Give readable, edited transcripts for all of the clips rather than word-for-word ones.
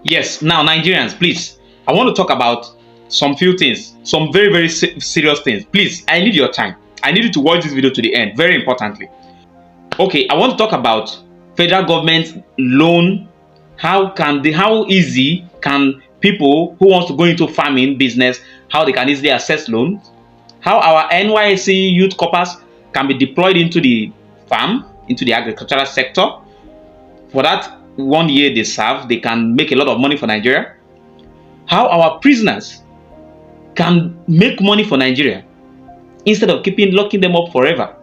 Yes, now Nigerians, please, I want to talk about some few things, some very, very serious things. Please, I need your time. I need you to watch this video to the end, very importantly. Okay, I want to talk about federal government loan. How easy can people who want to go into farming business, how they can easily access loans? How our NYSC youth corpus can be deployed into the farm, into the agricultural sector. For that 1 year they serve, they can make a lot of money for Nigeria. How our prisoners can make money for Nigeria instead of locking them up forever.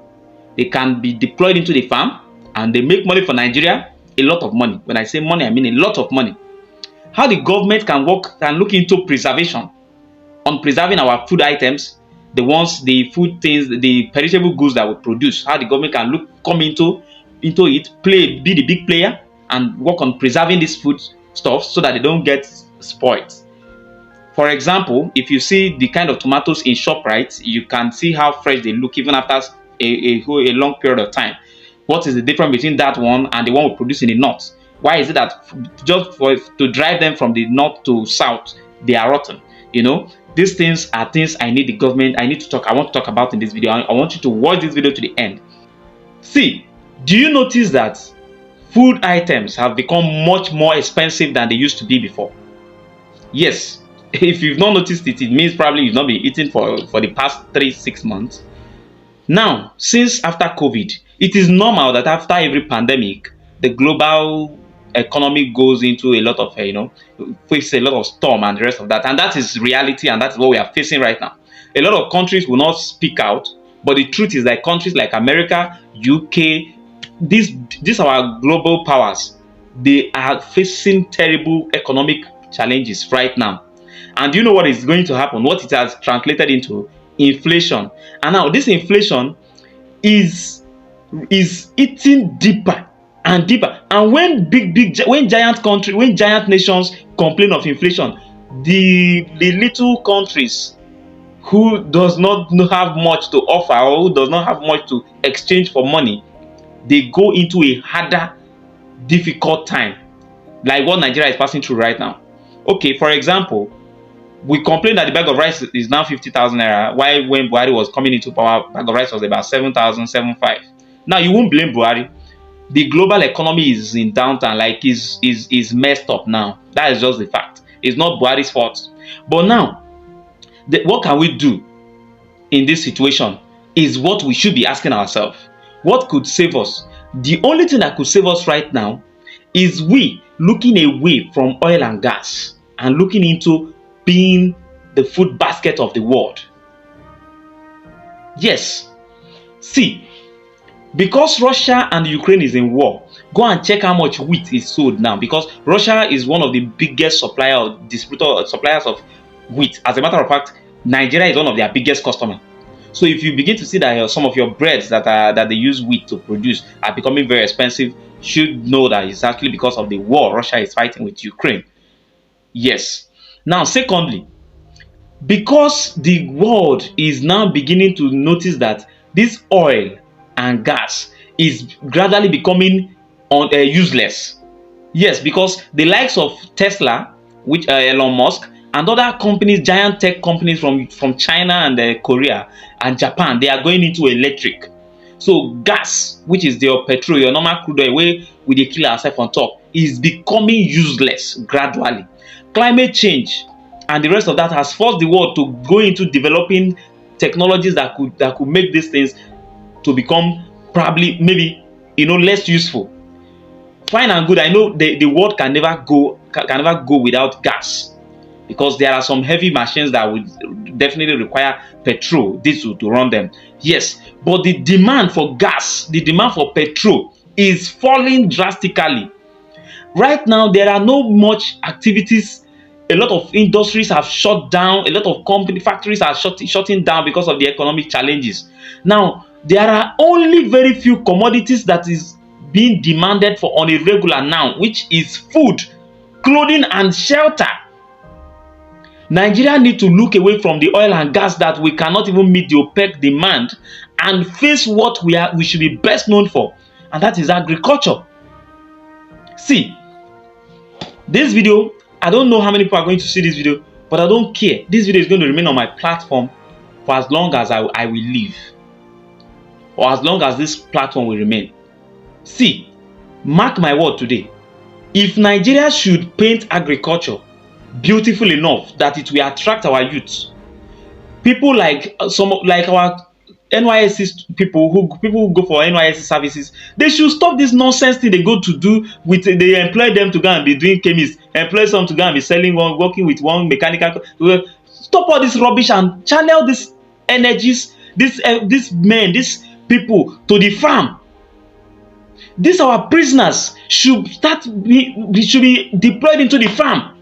They can be deployed into the farm and they make money for Nigeria, a lot of money. When I say money, I mean a lot of money. How the government can look into preservation, on preserving our food items, the food things, the perishable goods that we produce. How the government can come into it, be the big player and work on preserving these food stuff so that they don't get spoiled. For example, if you see the kind of tomatoes in ShopRite, you can see how fresh they look even after a long period of time. What is the difference between that one and the one we produce in the north? Why is it that just to drive them from the north to south, they are rotten? You know, these things are things I need the government, I want to talk about in this video. I want you to watch this video to the end. See, do you notice that food items have become much more expensive than they used to be before? Yes. If you've not noticed it, it means probably you've not been eating for the past 3-6 months. Now, since after COVID, it is normal that after every pandemic, the global economy goes into a lot of, face a lot of storm and the rest of that. And that is reality, and that's what we are facing right now. A lot of countries will not speak out, but the truth is that countries like America, UK, these are our global powers. They are facing terrible economic challenges right now. And you know what is going to happen? What it has translated into? Inflation. And now this inflation is eating deeper and deeper. And when giant nations complain of inflation, the little countries who does not have much to offer or who does not have much to exchange for money, they go into a harder, difficult time, like what Nigeria is passing through right now. Okay, for example, we complain that the bag of rice is now 50,000 naira, while when Buhari was coming into power, bag of rice was about 7,000, 7,500. Now you won't blame Buhari. The global economy is in downturn, like is messed up now. That is just the fact. It's not Buhari's fault. But now, what can we do in this situation is what we should be asking ourselves. What could save us? The only thing that could save us right now is we looking away from oil and gas and looking into being the food basket of the world. Yes. See, because Russia and Ukraine is in war, go and check how much wheat is sold now, because Russia is one of the biggest suppliers of wheat. As a matter of fact, Nigeria is one of their biggest customers. So if you begin to see that some of your breads that they use wheat to produce are becoming very expensive, you should know that it's actually because of the war Russia is fighting with Ukraine. Yes. Now, secondly, because the world is now beginning to notice that this oil and gas is gradually becoming useless. Yes, because the likes of Tesla, which Elon Musk, and other companies, giant tech companies from China and Korea and Japan, they are going into electric. So gas, which is your petrol, your normal crude oil, where we kill ourselves on top, is becoming useless gradually. Climate change and the rest of that has forced the world to go into developing technologies that could make these things to become probably maybe less useful. Fine and good. I know the world can never go without gas, because there are some heavy machines that would definitely require petrol, diesel to run them. Yes, but the demand for gas, the demand for petrol is falling drastically. Right now, there are no much activities. A lot of industries have shut down. A lot of factories are shutting down because of the economic challenges. Now, there are only very few commodities that is being demanded for on a regular now, which is food, clothing, and shelter. Nigeria need to look away from the oil and gas that we cannot even meet the OPEC demand and face what we should be best known for, and that is agriculture. See, this video I don't know how many people are going to see this video, but I don't care. This video is going to remain on my platform for as long as I will live, or as long as this platform will remain. See, mark my word today. If Nigeria should paint agriculture beautiful enough that it will attract our youth, people like our NYSC people who go for NYSC services, they should stop this nonsense thing they go to do with. They employ them to go and be doing chemists, employ some to go and be selling one, working with one mechanical. Stop all this rubbish and channel these energies, these men, these people to the farm. These our prisoners should be deployed into the farm.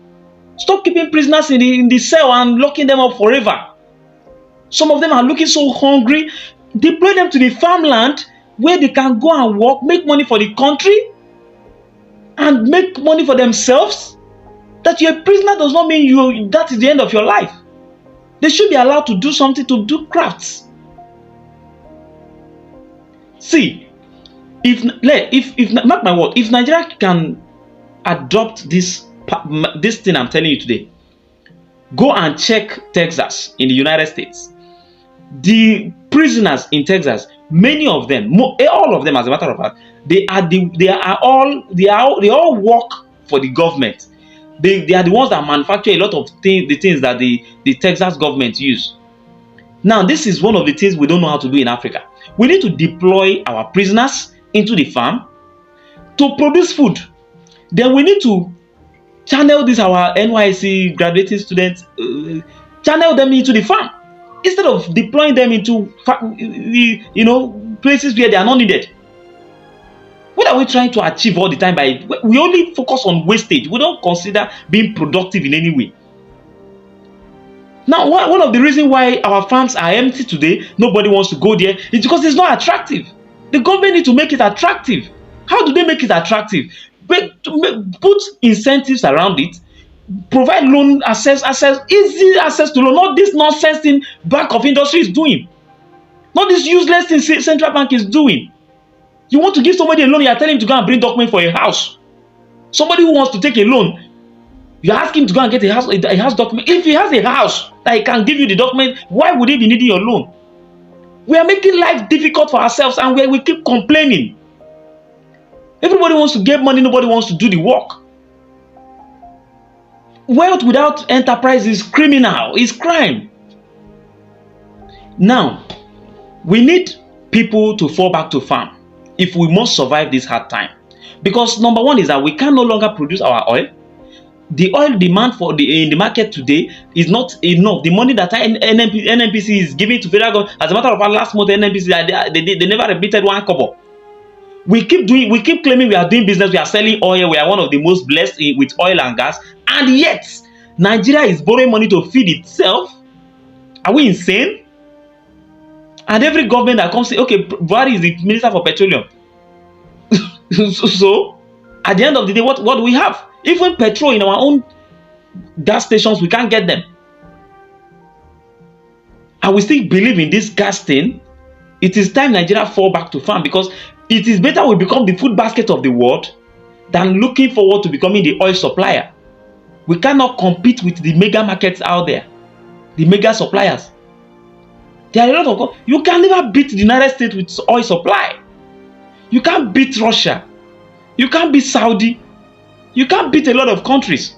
Stop keeping prisoners in the cell and locking them up forever. Some of them are looking so hungry. Deploy them to the farmland where they can go and work, make money for the country, and make money for themselves. That you're a prisoner does not mean that is the end of your life. They should be allowed to do something, to do crafts. See, if mark my word, if Nigeria can adopt this thing I'm telling you today, go and check Texas in the United States. The prisoners in Texas, many of them, all of them, as a matter of fact, they all work for the government. They are the ones that manufacture a lot of the things that the Texas government use. Now, this is one of the things we don't know how to do in Africa. We need to deploy our prisoners into the farm to produce food. Then we need to channel our NYSC graduating students, channel them into the farm instead of deploying them into places where they are not needed. What are we trying to achieve all the time? We only focus on wastage. We don't consider being productive in any way. Now, one of the reasons why our farms are empty today, nobody wants to go there, is because it's not attractive. The government needs to make it attractive. How do they make it attractive? Put incentives around it, provide loan access, easy access to loan, not this nonsense thing Bank of Industry is doing, not this useless thing Central Bank is doing. You want to give somebody a loan, you are telling him to go and bring document for a house. Somebody who wants to take a loan, you ask him to go and get a house document. If he has a house that he can give you the document, why would he be needing your loan? We are making life difficult for ourselves, and we keep complaining. Everybody wants to get money, nobody wants to do the work. Wealth without enterprise is criminal, is crime. Now, we need people to fall back to farm if we must survive this hard time. Because number one is that we can no longer produce our oil. The oil demand in the market today is not enough. The money that NNPC is giving to federal government, as a matter of fact, last month NNPC they never repeated one kobo. We keep claiming we are doing business, we are selling oil, we are one of the most blessed with oil and gas, and yet Nigeria is borrowing money to feed itself. Are we insane? And every government that comes say, okay, Buhari is the Minister for Petroleum. So at the end of the day, what do we have? Even petrol in our own gas stations, we can't get them. And we still believe in this gas thing. It is time Nigeria fall back to farm, because it is better we become the food basket of the world than looking forward to becoming the oil supplier. We cannot compete with the mega markets out there, the mega suppliers. There are a lot of, you can never beat the United States with oil supply. You can't beat Russia. You can't beat Saudi. You can't beat a lot of countries.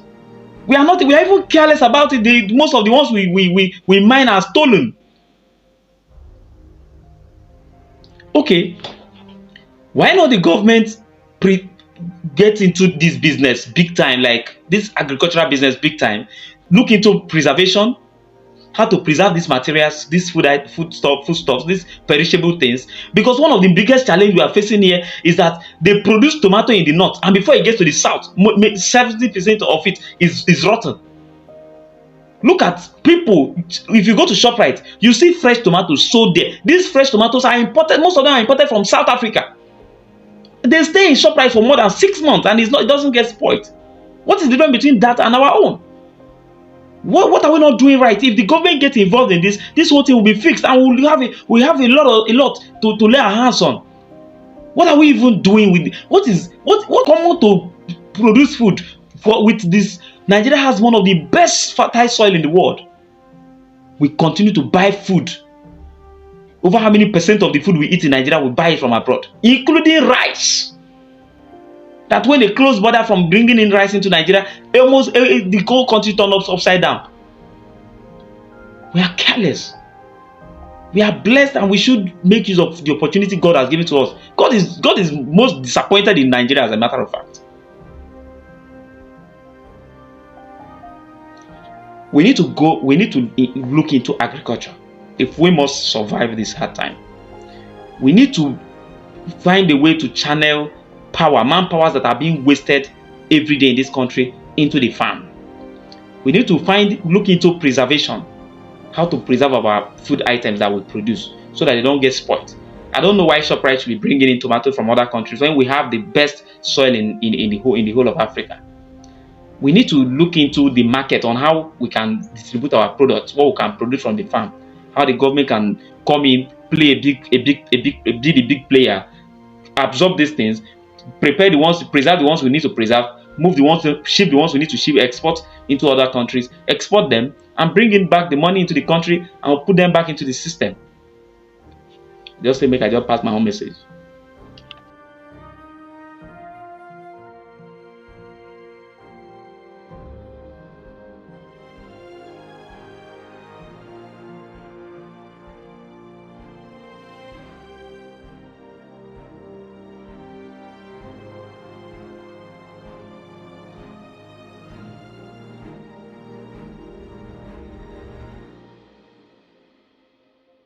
We are even careless about it. Most of the ones we mine are stolen. Okay, why not the government get into this business big time, like this agricultural business big time, look into preservation, how to preserve these materials, these foodstuffs, these perishable things. Because one of the biggest challenges we are facing here is that they produce tomato in the north, and before it gets to the south, 70% of it is rotten. Look at people. If you go to ShopRite, you see fresh tomatoes sold there. These fresh tomatoes are imported. Most of them are imported from South Africa. They stay in ShopRite for more than 6 months, and it doesn't get spoiled. What is the difference between that and our own? What are we not doing right? If the government gets involved in this whole thing will be fixed, and we have a lot to lay our hands on. What are we even doing with what common to produce food with this Nigeria has one of the best fertile soil in the world. We continue to buy food. Over how many percent of the food we eat in Nigeria, we buy it from abroad, including rice. That when they close border from bringing in rice into Nigeria, almost the whole country turned upside down. We are careless. We are blessed, and we should make use of the opportunity God has given to us. God is most disappointed in Nigeria, as a matter of fact. We need to look into agriculture if we must survive this hard time. We need to find a way to channel manpowers that are being wasted every day in this country into the farm. We need to look into preservation, how to preserve our food items that we produce so that they don't get spoiled. I don't know why ShopRite should be bringing in tomato from other countries when we have the best soil in the whole of Africa. We need to look into the market on how we can distribute our products, what we can produce from the farm, how the government can come in, play a big player, absorb these things, preserve the ones we need to preserve, ship the ones we need to ship, export into other countries, export them, and bring in back the money into the country and put them back into the system. Just say, make I just pass my own message.